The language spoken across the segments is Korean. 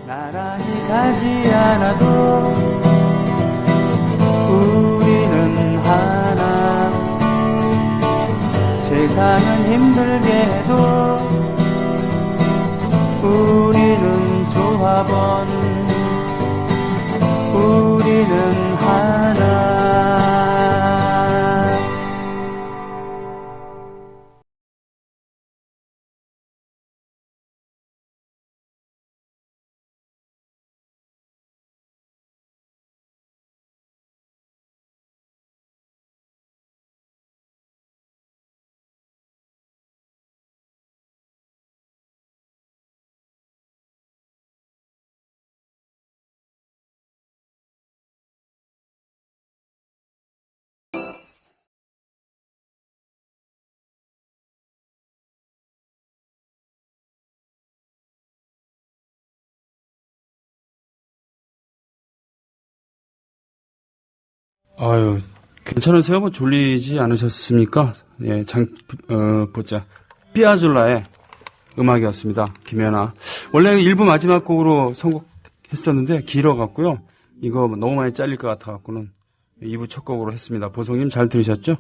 나란히 가지 않아도 우리는 하나. 세상은 힘들게 해도 우리는 조합원. 우리는 하나. 아유, 괜찮으세요? 뭐 졸리지 않으셨습니까? 예, 보자. 삐아졸라의 음악이었습니다. 김연아. 원래 1부 마지막 곡으로 선곡했었는데 길어갖고요. 이거 너무 많이 잘릴 것 같아갖고는 2부 첫 곡으로 했습니다. 보성님 잘 들으셨죠?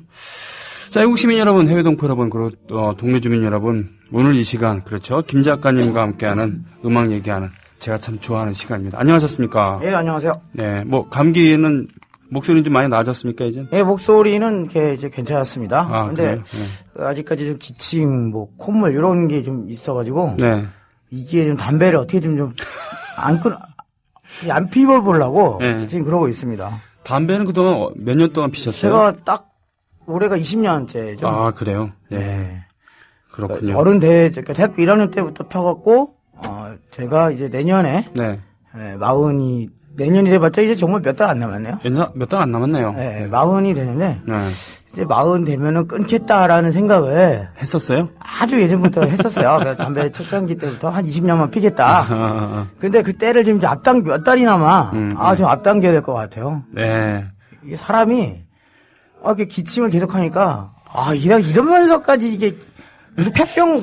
자, 외국 시민 여러분, 해외 동포 여러분, 그리고 동네 주민 여러분, 오늘 이 시간, 그렇죠. 김 작가님과 함께하는 음악 얘기하는 제가 참 좋아하는 시간입니다. 안녕하셨습니까? 예, 안녕하세요. 네, 뭐 감기는 목소리는 좀 많이 나아졌습니까, 이제? 예, 목소리는 이제 괜찮았습니다. 아, 근데 네. 아직까지 좀 기침, 뭐 콧물 이런 게 좀 있어가지고 네. 이게 좀 담배를 어떻게 좀 안 피워보려고 네. 지금 그러고 있습니다. 담배는 그동안 몇 년 동안 피셨어요? 제가 딱 올해가 20년째죠. 아, 그래요? 네. 네. 그렇군요. 어른 그러니까 대학교 1학년 때부터 펴갖고 제가 이제 내년에 네. 내년이 돼봤자 이제 정말 몇 달 안 남았네요. 몇 달 안 남았네요. 네, 40이 되는데 네. 이제 40 되면은 끊겠다라는 생각을 했었어요? 아주 예전부터 했었어요. 그래서 담배 초창기 때부터 한 20년만 피겠다. 근데 그 때를 지금 이제 몇 달이나마 좀 앞당겨야 될 것 같아요. 네. 이게 사람이 이렇게 기침을 계속하니까 이러면서까지 이게 무슨 폐병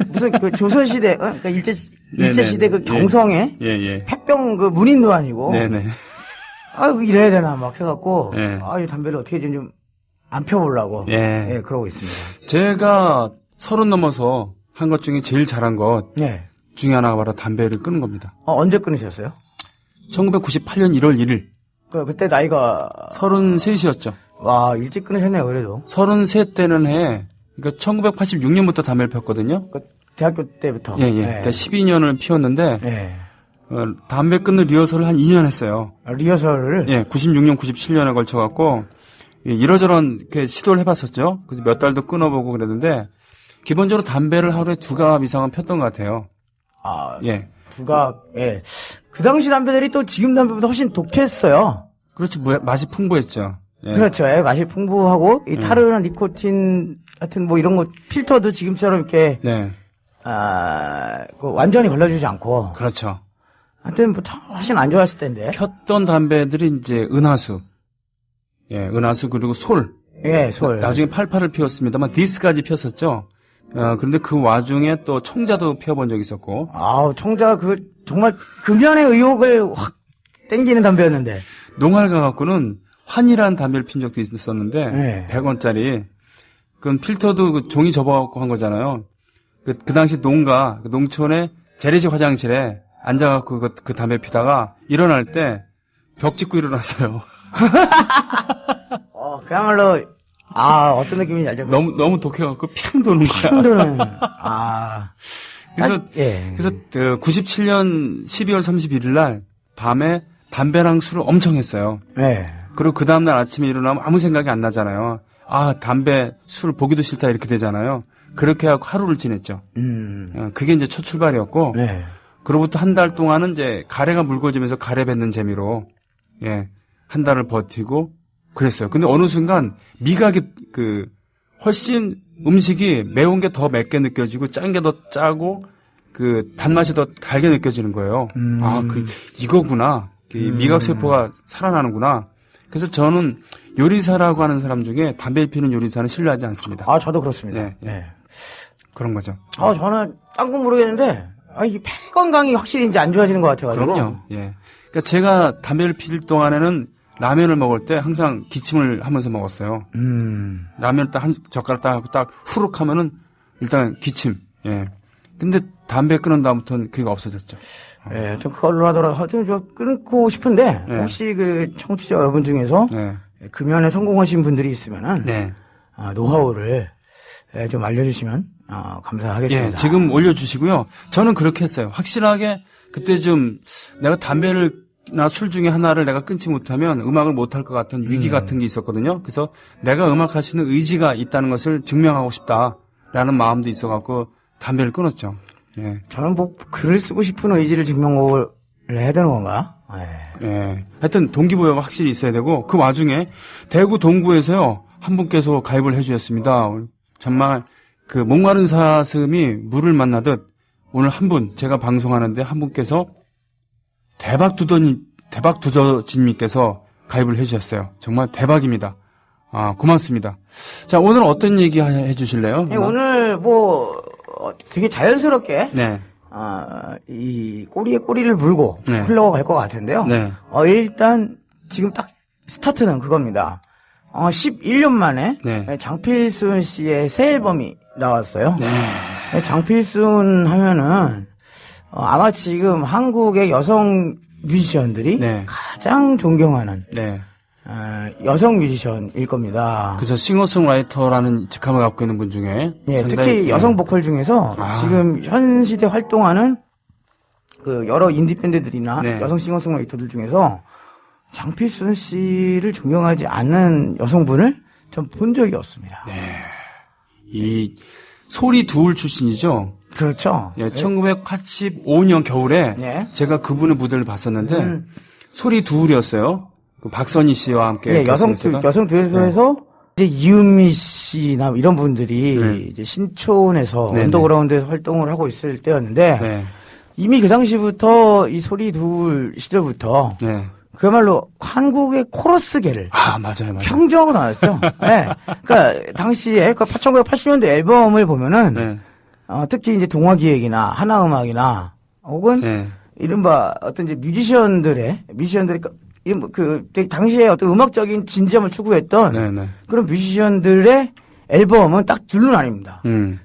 무슨 그 조선시대 그러니까 일제시대 그 경성에 폐병 그 문인도 아니고 네네. 이래야 되나 막 해갖고 네. 이 담배를 어떻게 좀 안 펴보려고 예, 그러고 있습니다. 제가 30 넘어서 한 것 중에 제일 잘한 것 네. 중에 하나가 바로 담배를 끊은 겁니다. 언제 끊으셨어요? 1998년 1월 1일. 그때 나이가 33이었죠. 와, 일찍 끊으셨네요, 그래도. 33 때는 그러니까 1986년부터 담배를 폈거든요. 대학교 때부터. 예. 그러니까 12년을 피웠는데 예. 담배 끊는 리허설을 한 2년 했어요. 리허설을? 예, 96년, 97년에 걸쳐갖고, 이러저런 이렇게 시도를 해봤었죠. 그래서 몇 달도 끊어보고 그랬는데, 기본적으로 담배를 하루에 2갑 이상은 폈던 것 같아요. 예. 2갑, 예. 그 당시 담배들이 또 지금 담배보다 훨씬 독했어요. 그렇죠. 맛이 풍부했죠. 예. 그렇죠. 예, 맛이 풍부하고, 이 타르나 니코틴 같은 뭐 이런 거, 필터도 지금처럼 이렇게, 네. 완전히 걸러주지 않고. 그렇죠. 하여튼 뭐 훨씬 안 좋았을 텐데. 폈던 담배들이 이제 은하수. 예, 은하수 그리고 솔. 예, 솔. 나중에 88을 피웠습니다만 디스까지 폈었죠. 그런데 그 와중에 또 청자도 피워본 적이 있었고. 청자 정말 금연의 의욕을 확 땡기는 담배였는데. 농활 가갖고는 환이라는 담배를 핀 적도 있었는데 네. 100원짜리. 그건 필터도 그 종이 접어갖고 한 거잖아요. 그 당시 농촌의 재래식 화장실에 앉아갖고 그 담배 피다가 일어날 때 벽 짚고 일어났어요. 그야말로 어떤 느낌인지 알죠? 너무 독해갖고 핑 도는 거야. 핑 도는. 그래서 97년 12월 31일 날 밤에 담배랑 술을 엄청 했어요. 네. 그리고 그 다음날 아침에 일어나면 아무 생각이 안 나잖아요. 담배, 술 보기도 싫다 이렇게 되잖아요. 그렇게 하고 하루를 지냈죠. 그게 이제 첫 출발이었고. 네. 그로부터 한 달 동안은 이제 가래가 묽어지면서 가래 뱉는 재미로 한 달을 버티고 그랬어요. 근데 어느 순간 미각이 훨씬 음식이 매운 게 더 맵게 느껴지고 짠 게 더 짜고 단맛이 더 달게 느껴지는 거예요. 이거구나. 미각 세포가 살아나는구나. 그래서 저는 요리사라고 하는 사람 중에 담배 피는 요리사는 신뢰하지 않습니다. 저도 그렇습니다. 네. 그런 거죠. 저는 딴 건 모르겠는데 이게 폐 건강이 확실히 이제 안 좋아지는 것 같아가지고. 그럼요. 예. 그러니까 제가 담배를 피울 동안에는 라면을 먹을 때 항상 기침을 하면서 먹었어요. 라면을 딱 한 젓가락 딱 하고 딱 후룩 하면은 일단 기침. 예. 근데 담배 끊은 다음부터는 그게 없어졌죠. 예, 좀 그걸로 하더라도 하여튼 저 끊고 싶은데 네. 혹시 그 청취자 여러분 중에서 네. 금연에 성공하신 분들이 있으면은 네. 노하우를 좀 알려주시면 감사하겠습니다. 예, 지금 올려주시고요. 저는 그렇게 했어요. 확실하게 그때 좀 내가 담배나 술 중에 하나를 내가 끊지 못하면 음악을 못할 것 같은 위기 같은 게 있었거든요. 그래서 내가 음악할 수 있는 의지가 있다는 것을 증명하고 싶다라는 마음도 있어갖고 담배를 끊었죠. 예. 저는 뭐 글을 쓰고 싶은 의지를 증명을 해야 되는 건가? 예. 하여튼 동기부여가 확실히 있어야 되고 그 와중에 대구 동구에서요 한 분께서 가입을 해주셨습니다. 정말 그 목마른 사슴이 물을 만나듯 오늘 한 분 제가 방송하는데 한 분께서 대박두더지님께서 가입을 해주셨어요. 정말 대박입니다. 고맙습니다. 자, 오늘 어떤 얘기 해주실래요? 네, 오늘 뭐 되게 자연스럽게 네. 이 꼬리에 꼬리를 물고 네. 흘러갈 것 같은데요. 네. 일단 지금 딱 스타트는 그겁니다. 11년 만에 네. 장필순 씨의 새 앨범이 나왔어요. 네. 장필순 하면은 아마 지금 한국의 여성 뮤지션들이 네. 가장 존경하는 네. 여성 뮤지션일 겁니다. 그래서 싱어송라이터라는 직함을 갖고 있는 분 중에 예, 상당히, 특히 여성 보컬 중에서 지금 현 시대 활동하는 그 여러 인디 밴드들이나 네. 여성 싱어송라이터들 중에서 장필순 씨를 존경하지 않는 여성분을 전 본 적이 없습니다. 네. 이 소리 두울 출신이죠. 그렇죠. 예, 1985년 겨울에 예. 제가 그분의 무대를 봤었는데 소리 두울이었어요. 그 박선희 씨와 함께 예, 여성 듀엣에서 이제 이은미 씨나 이런 분들이 이제 신촌에서 네네. 언더그라운드에서 활동을 하고 있을 때였는데 네. 이미 그 당시부터 이 소리 두울 시절부터 네. 그야말로 한국의 코러스계를 맞아요. 평정하고 나왔죠. 네. 그러니까 당시에 그 1980년대 앨범을 보면은 네. 특히 이제 동화기획이나 하나음악이나 혹은 네. 이른바 어떤 이제 뮤지션들이 그 당시에 어떤 음악적인 진지함을 추구했던 네, 네. 그런 뮤지션들의 앨범은 딱 둘로 나뉩니다.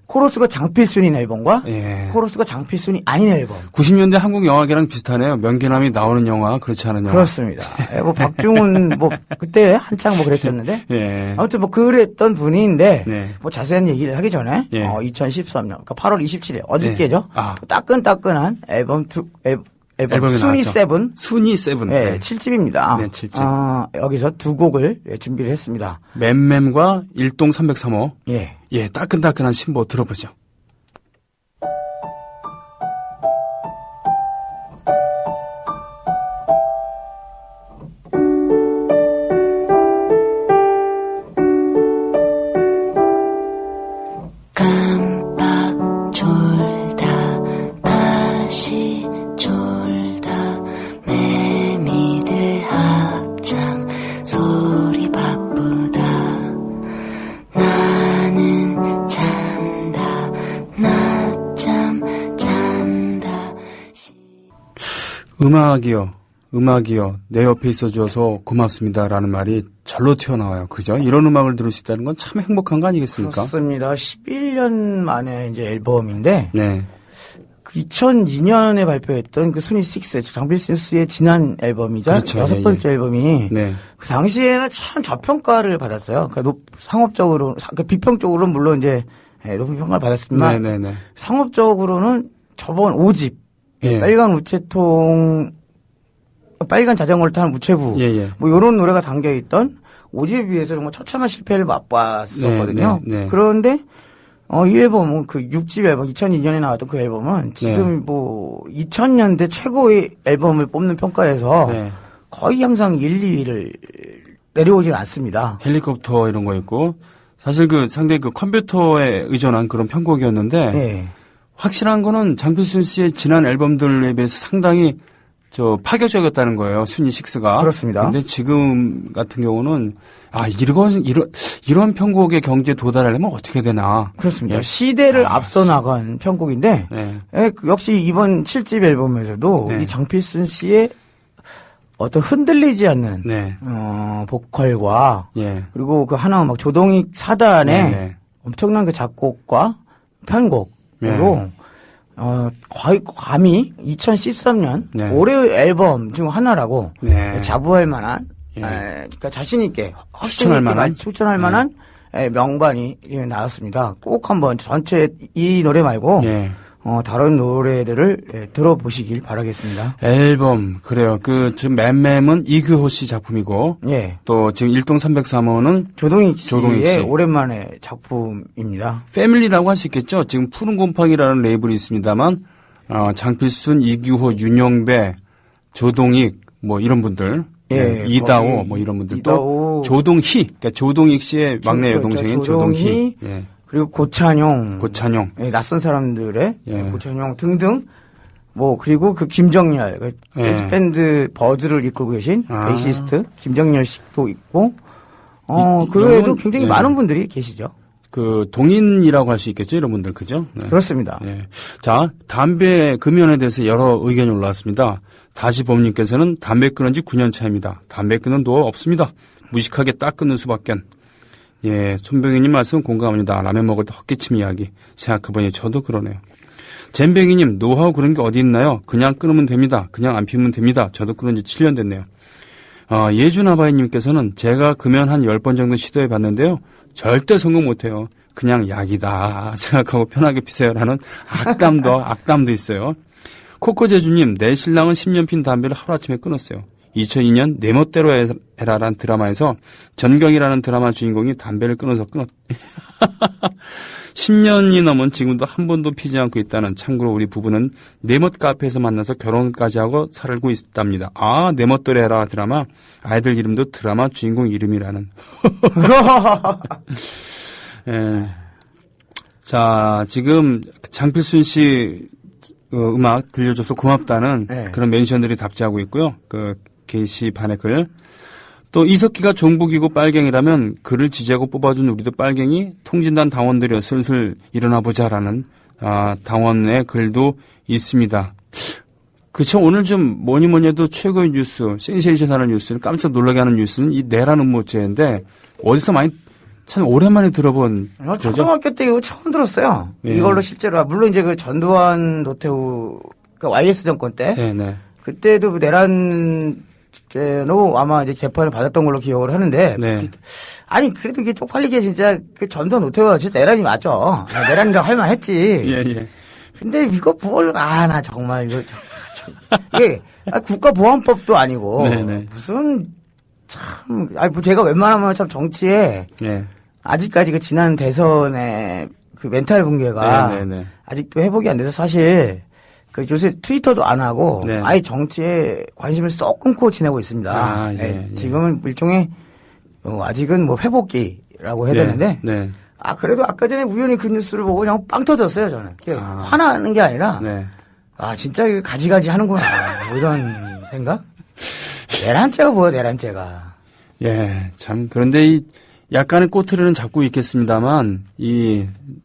코러스가 장필순인 앨범과 예. 코러스가 장필순이 아닌 앨범. 90년대 한국 영화계랑 비슷하네요. 명계남이 나오는 영화, 그렇지 않은 영화. 그렇습니다. 뭐 박중훈 뭐 그때 한창 뭐 그랬었는데 예. 아무튼 뭐 그랬던 분인데 네. 뭐 자세한 얘기를 하기 전에 예. 2013년 그러니까 8월 27일 어저께죠. 네. 따끈따끈한 앨범 앨범이 순위 나왔죠. 세븐. 순위 세븐. 네, 네. 7집입니다. 네, 7집. 여기서 두 곡을 준비를 했습니다. 맴맴과 일동 303호. 예. 예, 따끈따끈한 신보 들어보죠. 깜빡 졸다 다시 졸다 매미들 합창 소리 바쁘다 나는 잔다 낮잠 잔다 음악이요. 내 옆에 있어줘서 고맙습니다라는 말이 절로 튀어나와요. 그죠? 이런 음악을 들을 수 있다는 건 참 행복한 거 아니겠습니까? 그렇습니다. 11년 만에 이제 앨범인데 네. 2002년에 발표했던 그 순위 6, 장필순 씨의 지난 앨범이자 그렇죠. 여섯 번째 앨범이 네. 그 당시에는 참 저평가를 받았어요. 그러니까 상업적으로, 비평적으로는 물론 이제 높은 평가를 받았지만 네네네. 상업적으로는 저번 5집 예. 빨간 우체통, 빨간 자전거를 타는 우체부 예. 뭐 이런 노래가 담겨 있던 5집에 비해서 정말 처참한 실패를 맛봤었거든요. 네. 그런데 이 앨범은 그 6집 앨범 2002년에 나왔던 그 앨범은 지금 뭐 2000년대 최고의 앨범을 뽑는 평가에서 네. 거의 항상 1, 2위를 내려오질 않습니다. 헬리콥터 이런 거 있고 사실 그 상당히 그 컴퓨터에 의존한 그런 편곡이었는데 네. 확실한 거는 장필순 씨의 지난 앨범들에 비해서 상당히 파격적이었다는 거예요. 순위 6가. 그렇습니다. 근데 지금 같은 경우는 이런 편곡의 경지에 도달하려면 어떻게 되나. 그렇습니다. 예. 시대를 앞서 나간 편곡인데 네. 역시 이번 7집 앨범에서도 네. 이 장필순 씨의 어떤 흔들리지 않는 네. 보컬과 예. 그리고 그 하나음악 조동익 사단의 네. 엄청난 그 작곡과 편곡으로 네. 감히 2013년 네. 올해의 앨범 중 하나라고 네. 자부할 만한, 예. 그러니까 자신 있게 추천할 만한? 추천할 만한 명반이 나왔습니다. 꼭 한번 전체 이 노래 말고 예. 다른 노래들을 들어보시길 바라겠습니다. 앨범, 그래요. 지금 맴맴은 이규호 씨 작품이고, 예. 또 지금 일동 303호는 조동익 조동익 씨. 씨의 오랜만의 작품입니다. 패밀리라고 할 수 있겠죠. 지금 푸른 곰팡이라는 레이블이 있습니다만, 장필순, 이규호, 윤영배, 조동익, 뭐 이런 분들, 예, 이다오, 거의 뭐 이런 분들, 이다오. 또 조동희, 그러니까 조동익 씨의 막내 그렇죠. 여동생인 조동희, 조동희, 예. 그리고 고찬용, 고찬용, 낯선 사람들의 예. 고찬용 등등, 뭐 그리고 그 김정열, 예. 밴드 버즈를 이끌고 계신 아. 베이시스트 김정열 씨도 있고, 이- 그 외에도 이런, 굉장히 예. 많은 분들이 계시죠. 동인이라고 할 수 있겠죠. 이런 분들, 그죠? 네. 그렇습니다. 예. 자, 담배 금연에 대해서 여러 의견이 올라왔습니다. 다시 범님께서는 담배 끊은 지 9년 차입니다. 담배 끊는 도어 없습니다. 무식하게 딱 끊는 수밖엔. 예, 손병희님 말씀 공감합니다. 라면 먹을 때 헛기침 이야기. 생각해보니 저도 그러네요. 잼뱅이님, 노하우 그런 게 어디 있나요? 그냥 끊으면 됩니다. 그냥 안 피우면 됩니다. 저도 끊은 지 7년 됐네요. 예준아바이님께서는 제가 금연 한 10번 정도 시도해 봤는데요. 절대 성공 못해요. 그냥 약이다 생각하고 편하게 피세요라는 악담도 있어요. 코코제주님, 내 신랑은 10년 핀 담배를 하루아침에 끊었어요. 2002년 내 멋대로 해라란 드라마에서 전경이라는 드라마 주인공이 담배를 끊어서 10년이 넘은 지금도 한 번도 피지 않고 있다는. 참고로 우리 부부는 내멋 카페에서 만나서 결혼까지 하고 살고 있답니다. 아, 내 멋대로 해라 드라마. 아이들 이름도 드라마 주인공 이름이라는. 예. 자, 지금 장필순 씨 음악 들려줘서 고맙다는 네. 그런 멘션들이 답지하고 있고요. 게시판의 글. 또 이석기가 종북이고 빨갱이라면 그를 지지하고 뽑아준 우리도 빨갱이, 통진단 당원들이여 슬슬 일어나보자라는 당원의 글도 있습니다. 그쵸. 오늘 좀 뭐니 해도 최고의 뉴스, 센세이션하는 뉴스는 깜짝 놀라게 하는 뉴스는 이 내란 음모죄인데 어디서 많이 참 오랜만에 들어본 거죠. 초등학교 때 이거 처음 들었어요. 예. 이걸로 실제로 물론 이제 그 전두환 노태우 그 YS 정권 때 네네. 그때도 내란죄로 아마 이제 재판을 받았던 걸로 기억을 하는데 네. 아니 그래도 이게 쪽팔리게 진짜 그 전두환 노태우가 진짜 내란이 맞죠. 내란이라고 할 만했지. 예. 근데 이거 나 정말 이거 이게 국가보안법도 아니고 네네. 무슨 참 제가 웬만하면 참 정치에 예. 아직까지 그 지난 대선의 그 멘탈 붕괴가 네네네. 아직도 회복이 안 돼서 사실 그 요새 트위터도 안 하고 네. 아예 정치에 관심을 쏙 끊고 지내고 있습니다. 아, 예, 예. 지금은 일종의 아직은 뭐 회복기라고 해야 되는데 네. 그래도 아까 전에 우연히 그 뉴스를 보고 그냥 빵 터졌어요 저는. 화나는 게 아니라 네. 진짜 이거 가지가지 하는구나 뭐 이런 생각? 내란죄가 뭐야 내란죄가. 예, 참 그런데 약간의 꼬투리는 잡고 있겠습니다만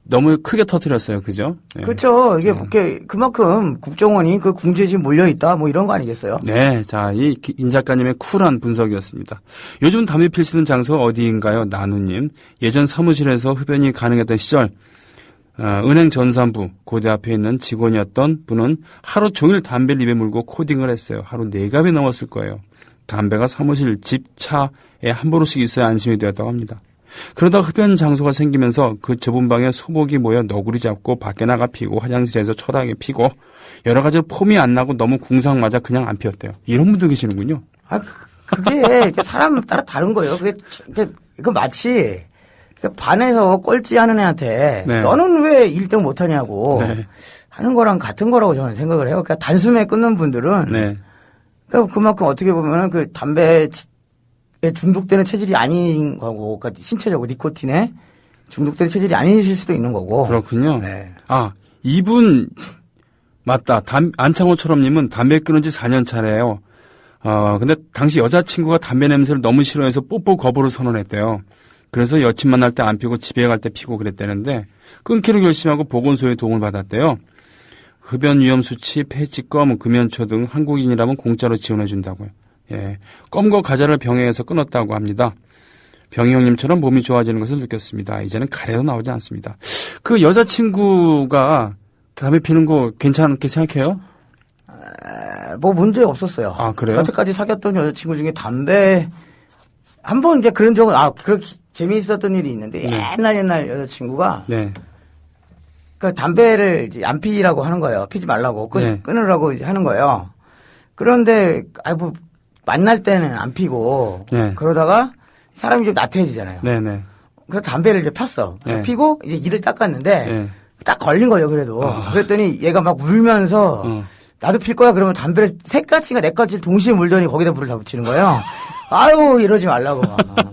너무 크게 터뜨렸어요, 그죠? 네. 그렇죠. 이게 그만큼 국정원이 그 궁지에 몰려 있다 뭐 이런 거 아니겠어요? 네, 자, 임 작가님의 쿨한 분석이었습니다. 요즘 담배 필 수 있는 장소가 어디인가요, 나누님? 예전 사무실에서 흡연이 가능했던 시절. 은행 전산부 고대 앞에 있는 직원이었던 분은 하루 종일 담배를 입에 물고 코딩을 했어요. 하루 4갑이 넘었을 거예요. 담배가 사무실, 집, 차에 한 보루씩 있어야 안심이 되었다고 합니다. 그러다 흡연 장소가 생기면서 그 좁은 방에 소복이 모여 너구리 잡고 밖에 나가 피고 화장실에서 초라하게 피고 여러 가지 폼이 안 나고 너무 궁상 맞아 그냥 안 피웠대요. 이런 분도 계시는군요. 그게 사람 따라 다른 거예요. 그거 마치 반에서 꼴찌하는 애한테 네. 너는 왜 1등 못하냐고 네. 하는 거랑 같은 거라고 저는 생각을 해요. 그러니까 단숨에 끊는 분들은 네. 그만큼 어떻게 보면 그 담배에 중독되는 체질이 아닌 거고, 그러니까 신체적으로 니코틴에 중독되는 체질이 아니실 수도 있는 거고. 그렇군요. 네. 이분 맞다. 안창호처럼님은 담배 끊은 지 4년 차래요. 근데 당시 여자친구가 담배 냄새를 너무 싫어해서 뽀뽀 거부를 선언했대요. 그래서 여친 만날 때 안 피고 집에 갈 때 피고 그랬다는데 끊기로 결심하고 보건소의 도움을 받았대요. 흡연 위험 수치, 폐찌껌, 금연초 등 한국인이라면 공짜로 지원해 준다고요. 예, 껌과 과자를 병행해서 끊었다고 합니다. 병희 형님처럼 몸이 좋아지는 것을 느꼈습니다. 이제는 가래도 나오지 않습니다. 그 여자친구가 담배 피는 거 괜찮게 생각해요? 뭐 문제 없었어요. 아, 그래요? 여태까지 사귀었던 여자친구 중에 담배 한 번 이제 그런 적은 그렇게 재미있었던 일이 있는데 옛날 여자친구가 네. 그 담배를 이제 안 피라고 하는 거예요. 피지 말라고 끊으라고 이제 하는 거예요. 그런데 뭐 만날 때는 안 피고 그러다가 사람이 좀 나태해지잖아요. 네네. 그래서 담배를 이제 폈어. 피고 이제 이를 닦았는데 딱 걸린 거예요. 그래도 그랬더니 얘가 막 울면서 나도 필 거야. 그러면 담배를 세 까치가 네 까치를 동시에 물더니 거기다 불을 다 붙이는 거예요. 아유 이러지 말라고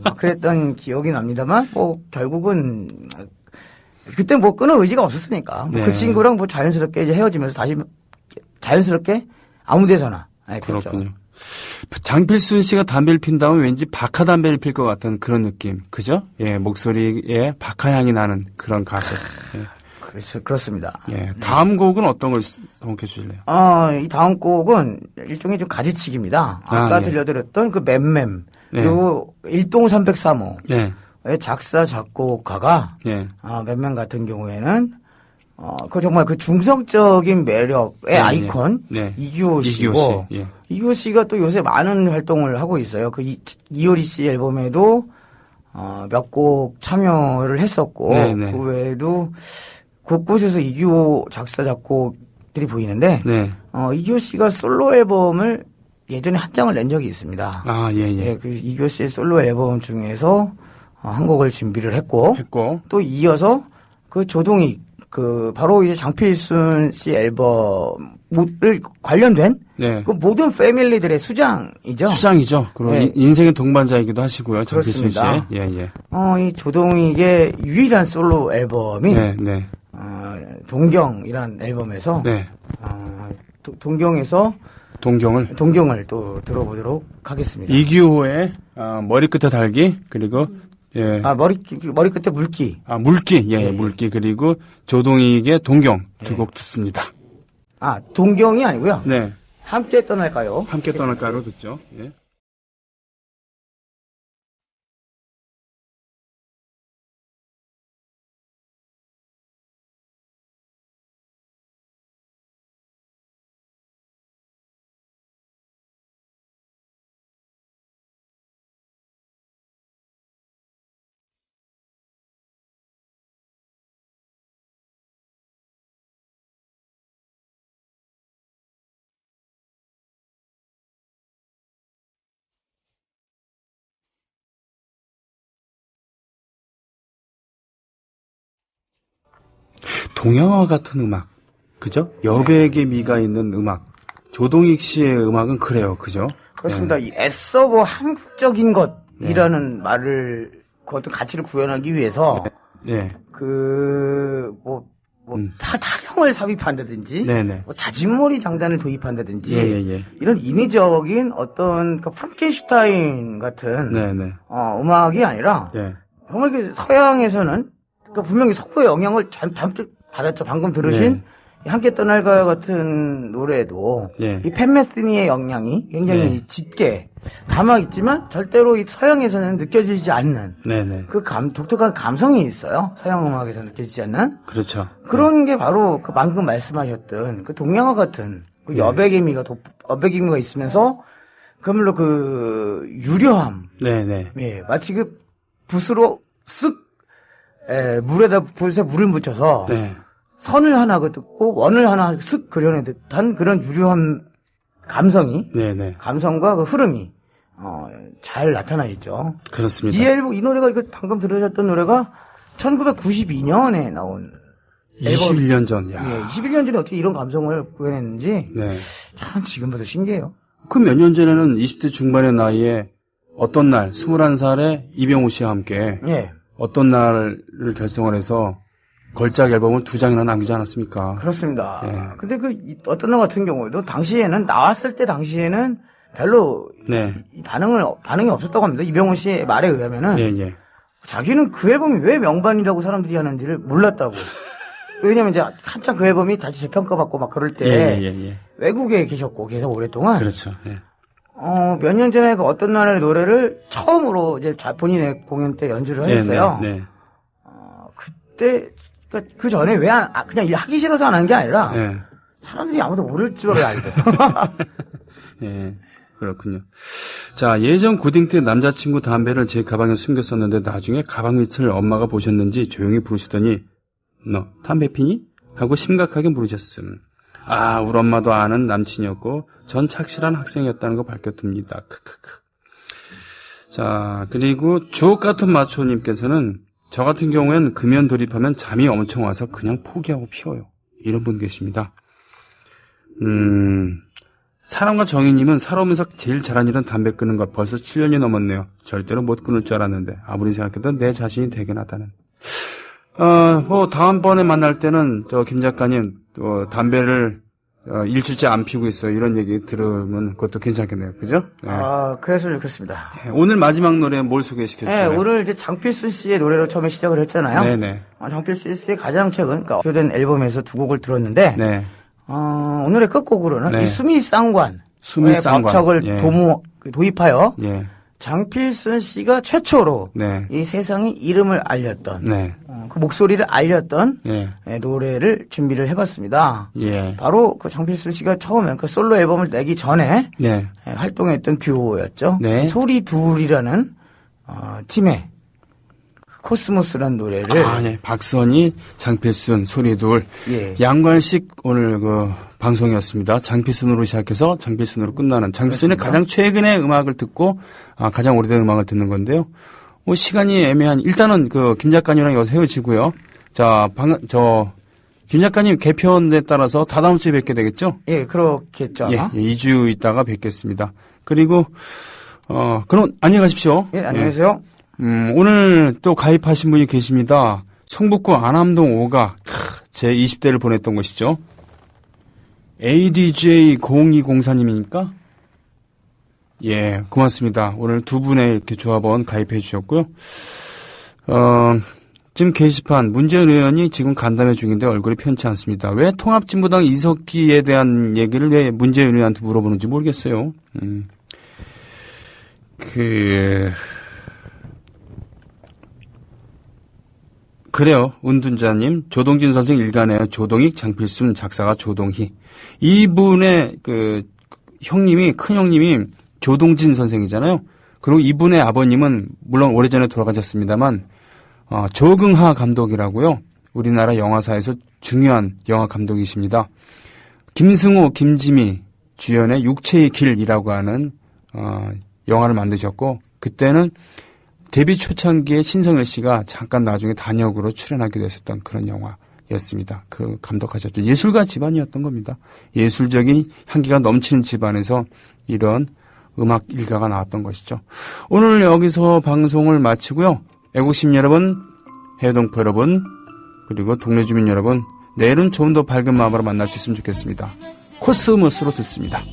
막 그랬던 기억이 납니다만 뭐 결국은 그때 뭐 끊을 의지가 없었으니까 그 친구랑 뭐 자연스럽게 이제 헤어지면서 다시 자연스럽게 아무데서나 그렇군요. 장필순 씨가 담배를 핀다면 왠지 박하 담배를 필 것 같은 그런 느낌, 그죠? 예, 목소리에 박하 향이 나는 그런 가수. 예. 그렇습니다. 예, 다음 곡은 어떤 걸 선곡해 주실래요? 이 다음 곡은 일종의 좀 가지치기입니다. 아까 들려드렸던 그 맴맴, 그리고 일동 303호. 작사 작곡가가 맴맴 같은 경우에는 그 정말 그 중성적인 매력의 아이콘 이규호 씨고 이규호 씨가 또 요새 많은 활동을 하고 있어요. 그 이효리 씨 앨범에도 몇 곡 참여를 했었고 그 외에도 곳곳에서 이규호 작사 작곡들이 보이는데 이규호 씨가 솔로 앨범을 예전에 한 장을 낸 적이 있습니다. 그 이규호 씨의 솔로 앨범 중에서 한 곡을 준비를 했고 또 이어서 그 조동익 바로 이제 장필순 씨 앨범을 관련된 그 모든 패밀리들의 수장이죠. 그리고 인생의 동반자이기도 하시고요. 장필순 씨. 이 조동익의 유일한 솔로 앨범이 동경이란 앨범에서 동경에서 동경을 또 들어보도록 하겠습니다. 이규호의 머리끝에 달기 그리고 머리끝에 물기. 물기. 물기. 그리고 조동익의 동경 두 곡 듣습니다. 동경이 아니고요. 함께 떠날까요? 함께 떠날까요? 듣죠. 예. 동양화 같은 음악, 그죠? 여백의 미가 있는 음악. 조동익 씨의 음악은 그래요, 그죠? 그렇습니다. 이 애써 뭐 한국적인 것이라는 말을 그것도 가치를 구현하기 위해서 타령을 삽입한다든지 뭐 자진몰이 장단을 도입한다든지 이런 인위적인 어떤 프랑켄슈타인 같은 음악이 아니라 정말 서양에서는 분명히 석부의 영향을 잔뜩 받았죠. 방금 들으신 함께 떠날까요 같은 노래도 이 팬 메스니의 영향이 굉장히 짙게 담아있지만 절대로 이 서양에서는 느껴지지 않는 그 독특한 감성이 있어요. 서양 음악에서 느껴지지 않는 그런 게 바로 그 방금 말씀하셨던 그 동양화 같은 그 여백의 미가 있으면서 그야말로 그 유려함 마치 그 붓으로 물에다 붓에 물을 묻혀서 선을 하나 긋고 원을 하나 쓱 그려낸 듯한 그런 유려한 감성이 감성과 그 흐름이 잘 나타나 있죠. 그렇습니다. 이 노래가 방금 들으셨던 노래가 1992년에 나온 21년 전. 21년 전에 어떻게 이런 감성을 구현했는지 참 지금 봐도 신기해요. 그 몇 년 전에는 20대 중반의 나이에 어떤 날 21살에 이병우 씨와 함께 어떤 날을 결성을 해서 걸작 앨범을 2장이나 남기지 않았습니까? 그렇습니다. 예. 근데 어떤 놈 같은 경우에도 당시에는 나왔을 때 당시에는 별로 네. 반응이 없었다고 합니다. 이병헌 씨의 말에 의하면은 예. 자기는 그 앨범이 왜 명반이라고 사람들이 하는지를 몰랐다고. 왜냐면 이제 한참 그 앨범이 다시 재평가받고 막 그럴 때 예. 외국에 계셨고 계속 오랫동안 그렇죠. 예. 몇 년 전에 그 어떤 나라의 노래를 처음으로 이제 본인의 공연 때 연주를 하셨어요. 네. 그때 그 전에 왜 그냥 하기 싫어서 안 한 게 아니라 예. 사람들이 아무도 모를 줄 알고. 예. 그렇군요. 자, 예전 고딩 때 남자친구 담배를 제 가방에 숨겼었는데 나중에 가방 밑을 엄마가 보셨는지 조용히 부르시더니 너 담배 피니? 하고 심각하게 물으셨음. 아, 우리 엄마도 아는 남친이었고 전 착실한 학생이었다는 거 밝혀둡니다. 크크크. 자, 그리고 주옥 같은 마초님께서는 저 같은 경우엔 금연 돌입하면 잠이 엄청 와서 그냥 포기하고 피워요. 이런 분 계십니다. 사람과 정의님은 살아오면서 제일 잘한 일은 담배 끊는 것. 벌써 7년이 넘었네요. 절대로 못 끊을 줄 알았는데 아무리 생각해도 내 자신이 대견하다는. 다음번에 만날 때는 김 작가님 담배를 일주일째 안 피우고 있어요. 이런 얘기 들으면 그것도 괜찮겠네요. 그죠? 네. 그래서 좋겠습니다. 네, 오늘 마지막 노래 뭘 소개시켜주세요? 네, 오늘 이제 장필순 씨의 노래로 처음에 시작을 했잖아요. 네네. 장필순 씨의 가장 최근 발표된 앨범에서 2곡을 들었는데 네. 오늘의 끝곡으로는 네. 이 수미쌍관 법칙을 예. 도입하여 예. 장필순 씨가 최초로 네. 이 세상에 이름을 알렸던 네. 그 목소리를 알렸던 예. 노래를 준비를 해봤습니다. 예. 바로 그 장필순 씨가 처음에 그 솔로 앨범을 내기 전에 네. 활동했던 듀오였죠. 네. 소리둘이라는 팀의 코스모스라는 노래를 네. 박선희, 장필순, 소리둘. 예. 양관식 오늘 방송이었습니다. 장필순으로 시작해서 장필순으로 끝나는 장필순의 그렇습니다. 가장 최근의 음악을 듣고 가장 오래된 음악을 듣는 건데요. 시간이 애매한 일단은 김 작가님이랑 여기서 헤어지고요. 자, 김 작가님 개편에 따라서 다다음 주에 뵙게 되겠죠? 예, 그렇겠죠. 예, 2주 있다가 뵙겠습니다. 그리고 그럼 안녕히 가십시오. 예, 안녕히 계세요. 오늘 또 가입하신 분이 계십니다. 성북구 안암동 5가 제 20대를 보냈던 곳이죠. ADJ0204님이니까? 예, 고맙습니다. 오늘 두 분의 이렇게 조합원 가입해 주셨고요. 지금 게시판 문재인 의원이 지금 간담회 중인데 얼굴이 편치 않습니다. 왜 통합진보당 이석기에 대한 얘기를 왜 문재인 의원한테 물어보는지 모르겠어요. 그래요. 운둔자님, 조동진 선생 일가네요. 조동익, 장필순, 작사가 조동희. 이분의 형님이, 큰 형님이 조동진 선생이잖아요. 그리고 이분의 아버님은 물론 오래전에 돌아가셨습니다만, 조긍하 감독이라고요. 우리나라 영화사에서 중요한 영화 감독이십니다. 김승호, 김지미 주연의 육체의 길이라고 하는, 영화를 만드셨고, 그때는 데뷔 초창기에 신성일 씨가 잠깐 나중에 단역으로 출연하게 됐었던 그런 영화였습니다. 감독하셨죠. 예술가 집안이었던 겁니다. 예술적인 향기가 넘치는 집안에서 이런 음악 일가가 나왔던 것이죠. 오늘 여기서 방송을 마치고요. 애국심 여러분, 해동포 여러분, 그리고 동네 주민 여러분, 내일은 좀 더 밝은 마음으로 만날 수 있으면 좋겠습니다. 코스모스로 듣습니다.